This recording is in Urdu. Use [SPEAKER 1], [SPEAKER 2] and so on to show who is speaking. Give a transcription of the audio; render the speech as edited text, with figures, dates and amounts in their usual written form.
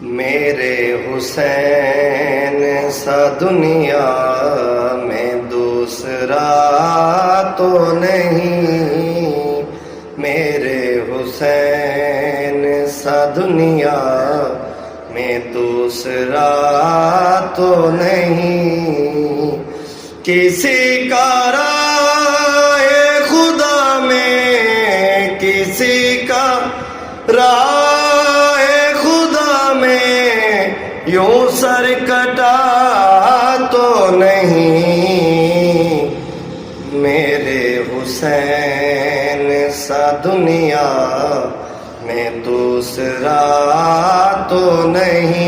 [SPEAKER 1] میرے حسین سا دنیا میں دوسرا تو نہیں، میرے حسین سا دنیا میں دوسرا تو نہیں، کسی کا رائے خدا میں، کسی کا رائے خدا میں یوں سر کٹا تو نہیں، میرے حسین سا دنیا میں دوسرا تو نہیں۔